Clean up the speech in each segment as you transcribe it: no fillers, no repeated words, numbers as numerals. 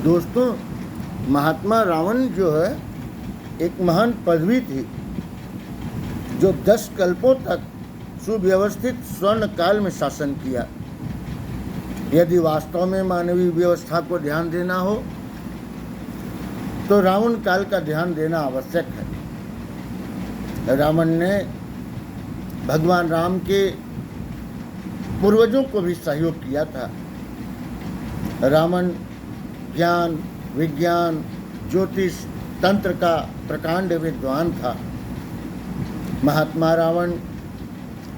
दोस्तों, महात्मा रावण जो है एक महान पदवी थी जो 10 कल्पों तक सुव्यवस्थित स्वर्ण काल में शासन किया। यदि वास्तव में मानवीय व्यवस्था को ध्यान देना हो तो रावण काल का ध्यान देना आवश्यक है। रावण ने भगवान राम के पूर्वजों को भी सहयोग किया था। रावण ज्ञान, विज्ञान, ज्योतिष, तंत्र का प्रकांड विद्वान था। महात्मा रावण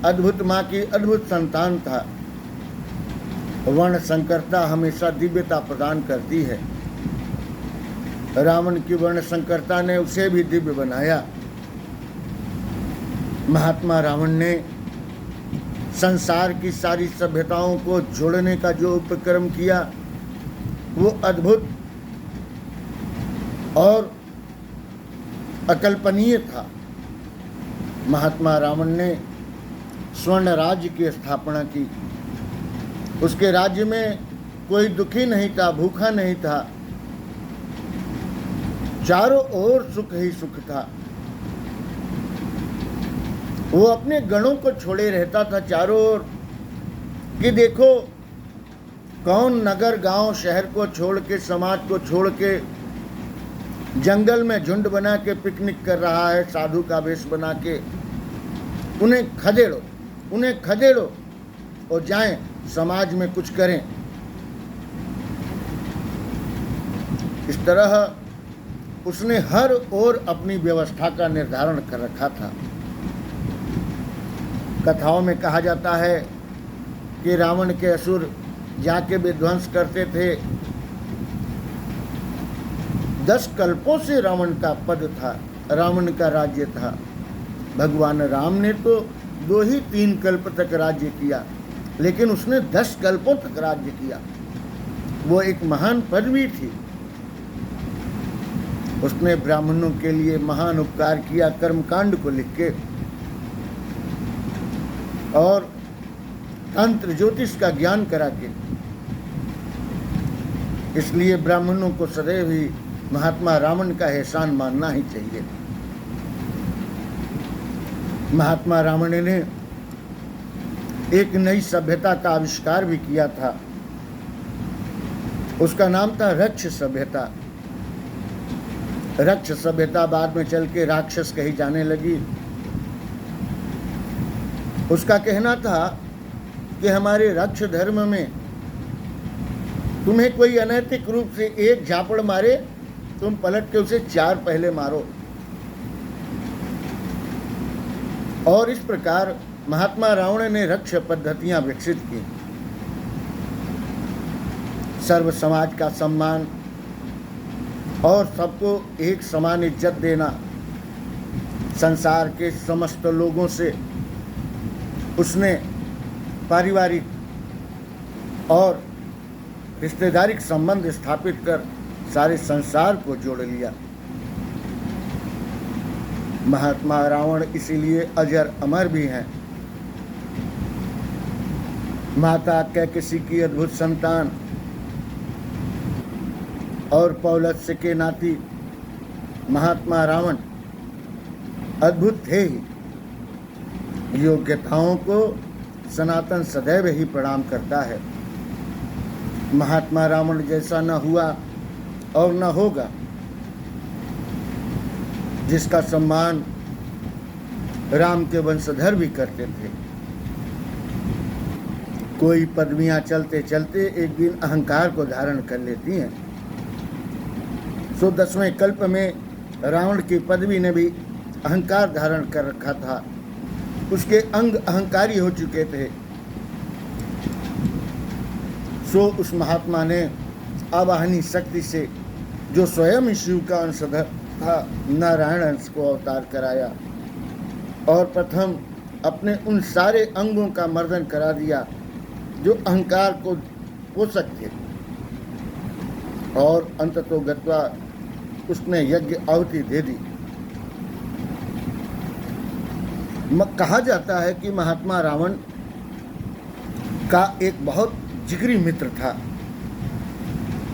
अद्भुत माँ की अद्भुत संतान था। वर्ण संकरता हमेशा दिव्यता प्रदान करती है। रावण की वर्ण संकरता ने उसे भी दिव्य बनाया। महात्मा रावण ने संसार की सारी सभ्यताओं को जोड़ने का जो उपक्रम किया वो अद्भुत और अकल्पनीय था। महात्मा रावण ने स्वर्ण राज्य की स्थापना की। उसके राज्य में कोई दुखी नहीं था, भूखा नहीं था, चारों ओर सुख ही सुख था। वो अपने गणों को छोड़े रहता था चारों ओर कि देखो कौन नगर, गांव, शहर को छोड़ के, समाज को छोड़ के जंगल में झुंड बना के पिकनिक कर रहा है, साधु का वेश बना के। उन्हें खदेड़ो और जाएं समाज में कुछ करें। इस तरह उसने हर ओर अपनी व्यवस्था का निर्धारण कर रखा था। कथाओं में कहा जाता है कि रावण के असुर जाके विध्वंस करते थे। 10 कल्पों से रावण का पद था, रावण का राज्य था। भगवान राम ने तो 2 ही 3 कल्प तक राज्य किया, लेकिन उसने 10 कल्पों तक राज्य किया। वो एक महान पदवी थी। उसने ब्राह्मणों के लिए महान उपकार किया कर्मकांड को लिख के, और तंत्र ज्योतिष का ज्ञान करा के। इसलिए ब्राह्मणों को सदैव ही महात्मा रावण का एहसान मानना ही चाहिए। महात्मा रावण ने एक नई सभ्यता का आविष्कार भी किया था। उसका नाम था रक्ष सभ्यता। रक्ष सभ्यता बाद में चल के राक्षस कही जाने लगी। उसका कहना था कि हमारे रक्ष धर्म में तुम्हें कोई अनैतिक रूप से एक झापड़ मारे, तुम पलट के उसे 4 पहले मारो। और इस प्रकार महात्मा रावण ने रक्ष पद्धतियां विकसित की। सर्व समाज का सम्मान और सबको एक समान इज्जत देना, संसार के समस्त लोगों से उसने पारिवारिक और रिश्तेदारिक संबंध स्थापित कर सारे संसार को जोड़ लिया। महात्मा रावण इसीलिए अजर अमर भी हैं। माता कैकसी की अद्भुत संतान और पौलस्य के नाती महात्मा रावण अद्भुत थे ही। योग्यताओं को सनातन सदैव ही प्रणाम करता है। महात्मा रावण जैसा न हुआ और न होगा, जिसका सम्मान राम के वंशधर भी करते थे। कोई पदवियां चलते चलते एक दिन अहंकार को धारण कर लेती हैं। सो 10वें कल्प में रावण की पदवी ने भी अहंकार धारण कर रखा था। उसके अंग अहंकारी हो चुके थे। सो उस महात्मा ने आवाहनी शक्ति से, जो स्वयं शिव का अंशधर था, नारायण अंश को अवतार कराया और प्रथम अपने उन सारे अंगों का मर्दन करा दिया जो अहंकार को पोषक थे। और अंततोगत्वा उसने यज्ञ आहुति दे दी। कहा जाता है कि महात्मा रावण का एक बहुत जिगरी मित्र था,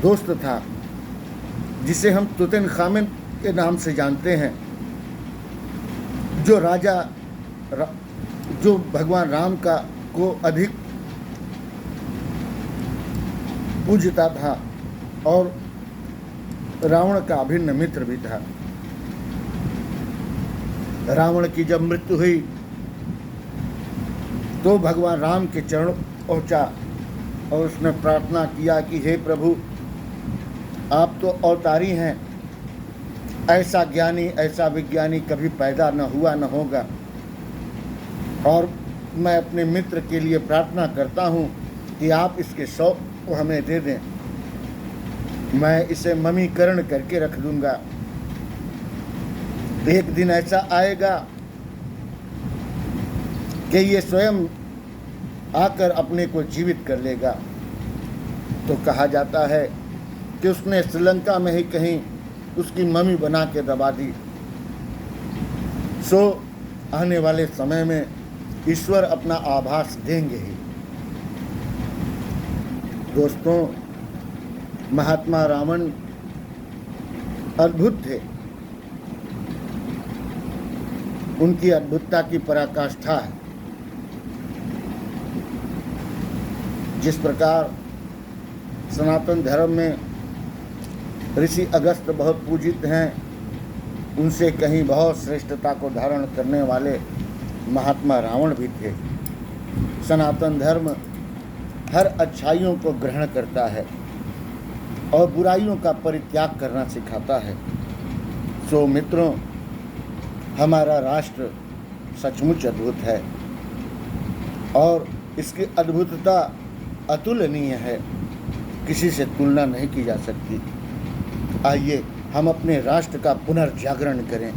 दोस्त था, जिसे हम तुतनखामेन के नाम से जानते हैं, जो जो भगवान राम को अधिक पूजता था और रावण का अभिन्न मित्र भी था। रावण की जब मृत्यु हुई तो भगवान राम के चरणों पहुंचा और उसने प्रार्थना किया कि हे प्रभु, आप तो अवतारी हैं, ऐसा ज्ञानी ऐसा विज्ञानी कभी पैदा न हुआ न होगा, और मैं अपने मित्र के लिए प्रार्थना करता हूँ कि आप इसके 100 को हमें दे दें, मैं इसे ममीकरण करके रख दूंगा। एक दिन ऐसा आएगा कि ये स्वयं आकर अपने को जीवित कर लेगा। तो कहा जाता है कि उसने श्रीलंका में ही कहीं उसकी मम्मी बना के दबा दी। सो आने वाले समय में ईश्वर अपना आभास देंगे ही। दोस्तों, महात्मा रावण अद्भुत थे। उनकी अद्भुतता की पराकाष्ठा है। जिस प्रकार सनातन धर्म में ऋषि अगस्त बहुत पूजित हैं, उनसे कहीं बहुत श्रेष्ठता को धारण करने वाले महात्मा रावण भी थे। सनातन धर्म हर अच्छाइयों को ग्रहण करता है और बुराइयों का परित्याग करना सिखाता है। सो मित्रों, हमारा राष्ट्र सचमुच अद्भुत है और इसकी अद्भुतता अतुलनीय है, किसी से तुलना नहीं की जा सकती। आइए हम अपने राष्ट्र का पुनर्जागरण करें।